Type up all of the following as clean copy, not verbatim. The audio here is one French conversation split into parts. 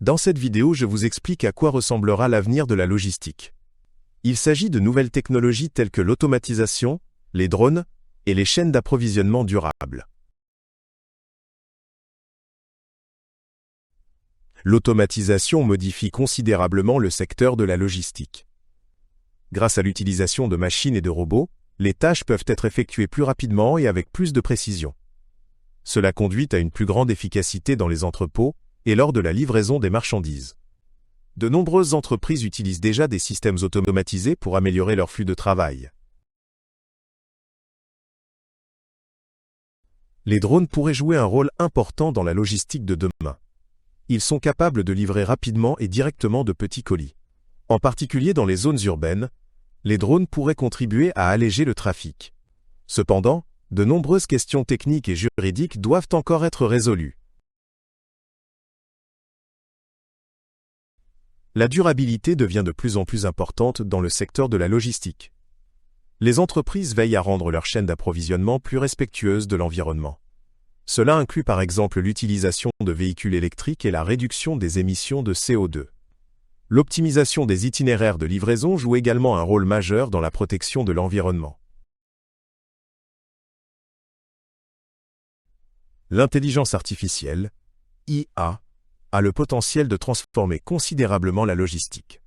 Dans cette vidéo, je vous explique à quoi ressemblera l'avenir de la logistique. Il s'agit de nouvelles technologies telles que l'automatisation, les drones et les chaînes d'approvisionnement durables. L'automatisation modifie considérablement le secteur de la logistique. Grâce à l'utilisation de machines et de robots, les tâches peuvent être effectuées plus rapidement et avec plus de précision. Cela conduit à une plus grande efficacité dans les entrepôts et lors de la livraison des marchandises. De nombreuses entreprises utilisent déjà des systèmes automatisés pour améliorer leur flux de travail. Les drones pourraient jouer un rôle important dans la logistique de demain. Ils sont capables de livrer rapidement et directement de petits colis. En particulier dans les zones urbaines, les drones pourraient contribuer à alléger le trafic. Cependant, de nombreuses questions techniques et juridiques doivent encore être résolues. La durabilité devient de plus en plus importante dans le secteur de la logistique. Les entreprises veillent à rendre leur chaîne d'approvisionnement plus respectueuse de l'environnement. Cela inclut par exemple l'utilisation de véhicules électriques et la réduction des émissions de CO2. L'optimisation des itinéraires de livraison joue également un rôle majeur dans la protection de l'environnement. L'intelligence artificielle, IA, a le potentiel de transformer considérablement la logistique.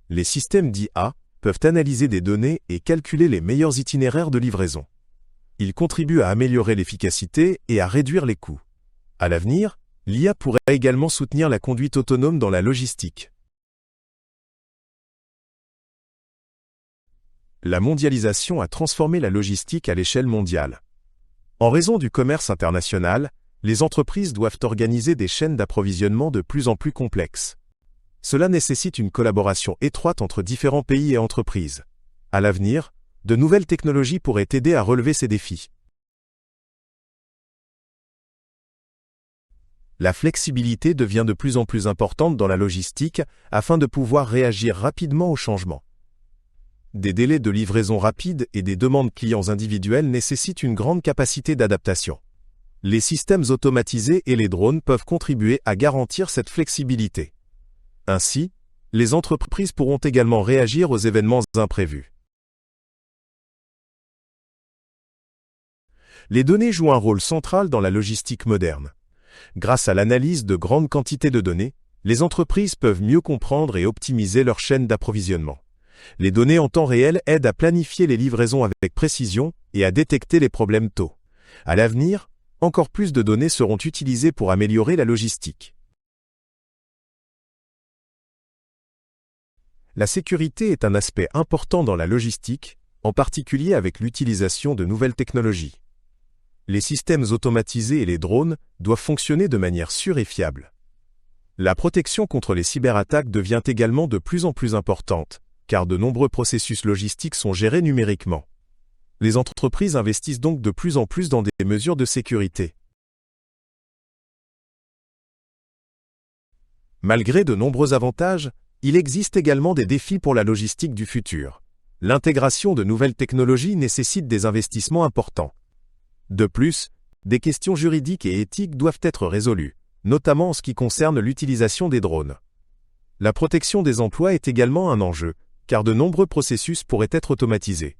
Les systèmes d'IA peuvent analyser des données et calculer les meilleurs itinéraires de livraison. Ils contribuent à améliorer l'efficacité et à réduire les coûts. À l'avenir, l'IA pourrait également soutenir la conduite autonome dans la logistique. La mondialisation a transformé la logistique à l'échelle mondiale. En raison du commerce international, les entreprises doivent organiser des chaînes d'approvisionnement de plus en plus complexes. Cela nécessite une collaboration étroite entre différents pays et entreprises. À l'avenir, de nouvelles technologies pourraient aider à relever ces défis. La flexibilité devient de plus en plus importante dans la logistique afin de pouvoir réagir rapidement aux changements. Des délais de livraison rapides et des demandes clients individuelles nécessitent une grande capacité d'adaptation. Les systèmes automatisés et les drones peuvent contribuer à garantir cette flexibilité. Ainsi, les entreprises pourront également réagir aux événements imprévus. Les données jouent un rôle central dans la logistique moderne. Grâce à l'analyse de grandes quantités de données, les entreprises peuvent mieux comprendre et optimiser leur chaîne d'approvisionnement. Les données en temps réel aident à planifier les livraisons avec précision et à détecter les problèmes tôt. À l'avenir, encore plus de données seront utilisées pour améliorer la logistique. La sécurité est un aspect important dans la logistique, en particulier avec l'utilisation de nouvelles technologies. Les systèmes automatisés et les drones doivent fonctionner de manière sûre et fiable. La protection contre les cyberattaques devient également de plus en plus importante, car de nombreux processus logistiques sont gérés numériquement. Les entreprises investissent donc de plus en plus dans des mesures de sécurité. Malgré de nombreux avantages, il existe également des défis pour la logistique du futur. L'intégration de nouvelles technologies nécessite des investissements importants. De plus, des questions juridiques et éthiques doivent être résolues, notamment en ce qui concerne l'utilisation des drones. La protection des emplois est également un enjeu, car de nombreux processus pourraient être automatisés.